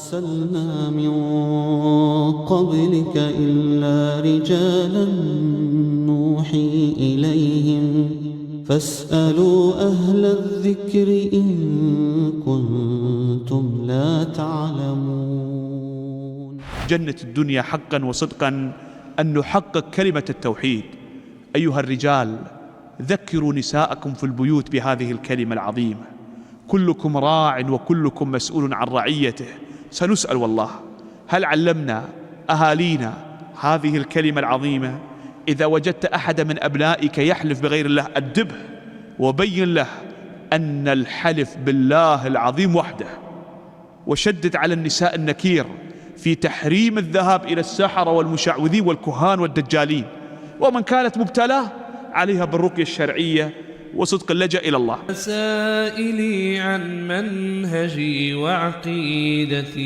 أرسلنا من قبلك إلا رجالا نوحي إليهم فاسألوا أهل الذكر إن كنتم لا تعلمون. جنة الدنيا حقا وصدقا أن نحقق كلمة التوحيد. أيها الرجال، ذكروا نساءكم في البيوت بهذه الكلمة العظيمة. كلكم راع وكلكم مسؤول عن رعيته. سنسأل والله، هل علمنا أهالينا هذه الكلمة العظيمة؟ إذا وجدت أحد من أبنائك يحلف بغير الله أدبه وبين له أن الحلف بالله العظيم وحده، وشدد على النساء النكير في تحريم الذهاب إلى السحرة والمشعوذين والكهان والدجالين، ومن كانت مبتلاه عليها بالرقية الشرعية وصدق اللجأ إلى الله. سائلي عن منهجي وعقيدتي